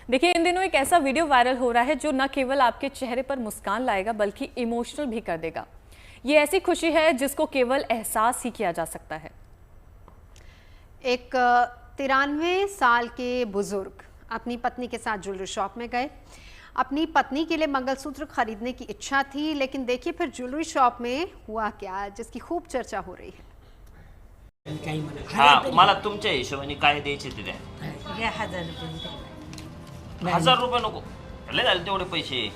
देखिए, इन दिनों एक ऐसा वीडियो वायरल हो रहा है जो न केवल आपके चेहरे पर मुस्कान लाएगा बल्कि इमोशनल भी कर देगा। ये ऐसी खुशी है जिसको केवल एहसास ही किया जा सकता है। एक 93 साल के बुजुर्ग अपनी पत्नी के साथ ज्वेलरी शॉप में गए। अपनी पत्नी के लिए मंगलसूत्र खरीदने की इच्छा थी, लेकिन देखिए फिर ज्वेलरी शॉप में हुआ क्या, जिसकी खूब चर्चा हो रही है। हाँ, मला तुमच्या हिशोबाने काय द्यायचे ते द्या. 1000 रुपये. 1000 रुपये नको, लय झाले तेवढे पैसे.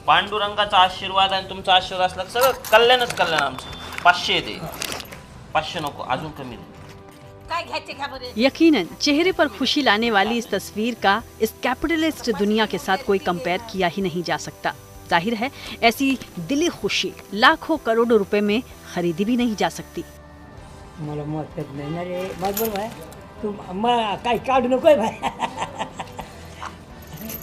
पांडुरंगाचा आशीर्वाद आणि तुमचा आशीर्वाद असला सगळं कल्याणच कल्याण आमचं. 500 येते, 500 नको, अजून कमी दे. यकीनन चेहरे पर खुशी लाने वाली इस तस्वीर का इस कैपिटलिस्ट दुनिया के साथ कोई कंपेयर किया ही नहीं जा सकता। जाहिर है ऐसी दिली खुशी लाखों करोड़ों रुपए में खरीदी भी नहीं जा सकती। मला मत नाही ना रे, बरोबर आहे. तू काय काढू नको भाई.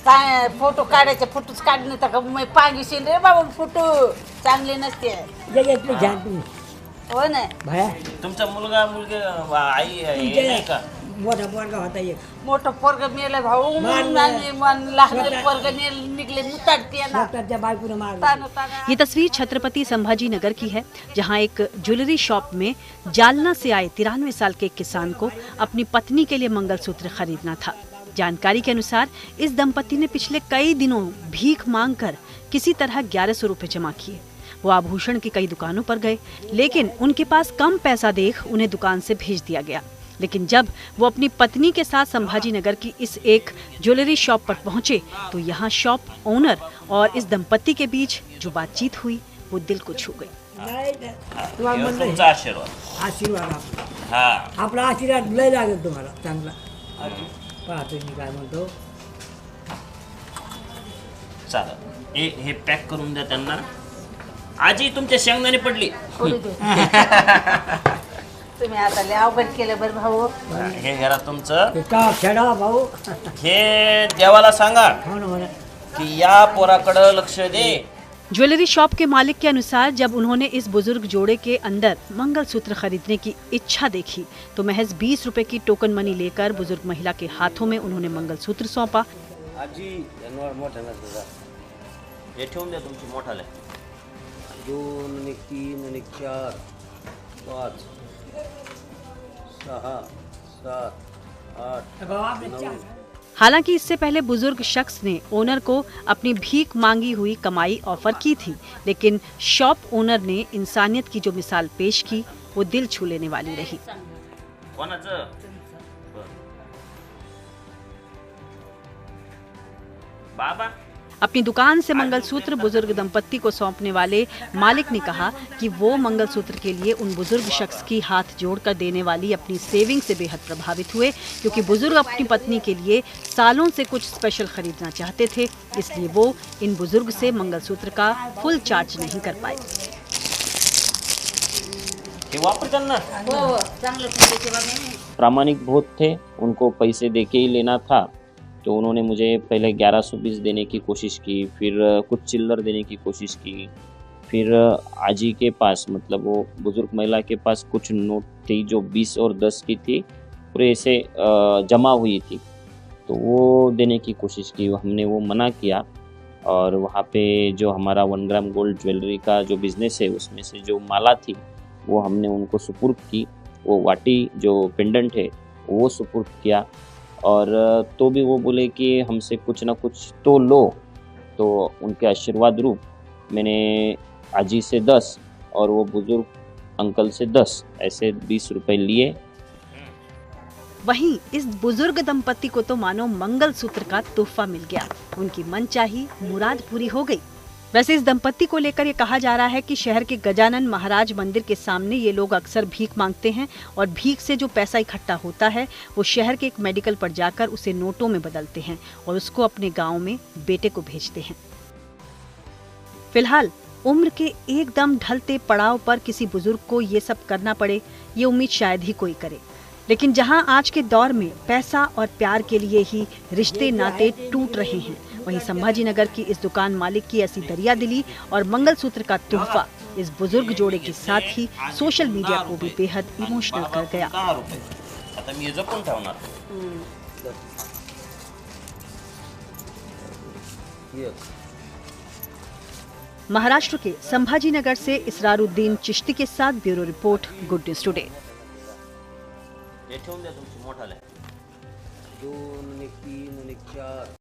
काय फोटो काढायचे, फोटोच काढणे तर मग पांगीशील रे बाबा, फोटो चांगले नसते. जगातले जाण तुम्ही. हो ना भाया, तुमचा मुलगा मुलगी आई नाही का? मोठा पोरगा होता एक. मोठं पोरग मेलं भाऊ, आणि लहान पोरग निघले मुताडते ना. त्या बायकोने मारलं. ये तस्वीर छत्रपति संभाजी नगर की है, जहां एक ज्वेलरी शॉप में जालना से आए 93 साल के एक किसान को अपनी पत्नी के लिए मंगलसूत्र खरीदना था। जानकारी के अनुसार इस दंपति ने पिछले कई दिनों भीख मांगकर किसी तरह 1100 रुपए जमा किए। वो आभूषण की कई दुकानों पर गए, लेकिन उनके पास कम पैसा देख उन्हें दुकान से भेज दिया गया। लेकिन जब वो अपनी पत्नी के साथ संभाजी नगर की इस एक ज्वेलरी शॉप पर पहुंचे तो यहाँ शॉप ओनर और इस दंपति के बीच जो बातचीत हुई वो दिल को छू गई। तुमचा आशीर्वाद. आशीर्वाद हा, आपला आशीर्वाद लय लागेल तुम्हाला चांगला. पाहतो मी काय म्हणतो. चालेल, हे पॅक करून द्या त्यांना. आजी तुमच्या शेंगदाणे पडली. तुम्ही आता लय अवघड केलं बरं भाऊ. हे घरा तुमचं. खेळा भाऊ. हे देवाला सांगा हो ना कि या पोराकडे लक्ष दे. ज्वेलरी शॉप के मालिक के अनुसार जब उन्होंने इस बुजुर्ग जोड़े के अंदर मंगलसूत्र खरीदने की इच्छा देखी तो महज 20 रुपए की टोकन मनी लेकर बुजुर्ग महिला के हाथों में उन्होंने मंगलसूत्र सौंपा। आजी यांवर मोठा नसता, हे ठेवून द्या तुमची मोठाले. 2 आणि 3 आणि 4 5 6 7 8 9. हालांकि इससे पहले बुजुर्ग शख्स ने ओनर को अपनी भीख मांगी हुई कमाई ऑफर की थी, लेकिन शॉप ओनर ने इंसानियत की जो मिसाल पेश की वो दिल छू लेने वाली रही। कोणाचं? बाबा. अपनी दुकान से मंगलसूत्र बुजुर्ग दंपत्ति को सौंपने वाले मालिक ने कहा कि वो मंगलसूत्र के लिए उन बुजुर्ग शख्स की हाथ जोड़कर देने वाली अपनी सेविंग से बेहद प्रभावित हुए, क्योंकि बुजुर्ग अपनी पत्नी के लिए सालों से कुछ स्पेशल खरीदना चाहते थे, इसलिए वो इन बुजुर्ग से मंगलसूत्र का फुल चार्ज नहीं कर पाए। प्रामाणिक बहुत थे, उनको पैसे दे के ही लेना था, तो उन्होंने मुझे पहले 1120 देने की कोशिश की, फिर कुछ चिल्लर देने की कोशिश की, फिर आजी के पास मतलब वो बुजुर्ग महिला के पास कुछ नोट थी जो 20 और 10 की थी, पूरे ऐसे जमा हुई थी, तो वो देने की कोशिश की, हमने वो मना किया। और वहाँ पे जो हमारा 1 ग्राम गोल्ड ज्वेलरी का जो बिज़नेस है उसमें से जो माला थी वो हमने उनको सुपुर्द की, वो वाटी जो पेंडेंट है वो सुपुर्द किया। और तो भी वो बोले कि हमसे कुछ ना कुछ तो लो, तो उनके आशीर्वाद रूप मैंने आजी से 10 और वो बुजुर्ग अंकल से 10 ऐसे 20 रुपए लिए। वहीं इस बुजुर्ग दंपत्ति को तो मानो मंगलसूत्र का तोहफा मिल गया, उनकी मनचाही मुराद पूरी हो गई। वैसे इस दंपत्ति को लेकर ये कहा जा रहा है कि शहर के गजानन महाराज मंदिर के सामने ये लोग अक्सर भीख मांगते हैं और भीख से जो पैसा इकट्ठा होता है वो शहर के एक मेडिकल पर जाकर उसे नोटों में बदलते हैं और उसको अपने गांव में बेटे को भेजते हैं। फिलहाल उम्र के एकदम ढलते पड़ाव पर किसी बुजुर्ग को ये सब करना पड़े, ये उम्मीद शायद ही कोई करे। लेकिन जहां आज के दौर में पैसा और प्यार के लिए ही रिश्ते नाते टूट रहे हैं, वहीं संभाजी नगर की इस दुकान मालिक की ऐसी दरियादिली और मंगलसूत्र का तोहफा इस बुजुर्ग जोड़े के साथ ही सोशल मीडिया को भी बेहद इमोशनल कर गया। एक महाराष्ट्र के संभाजीनगर से इसरारुद्दीन चिश्ती के साथ bureau report, good news today. दोन आणि तीन आणि चार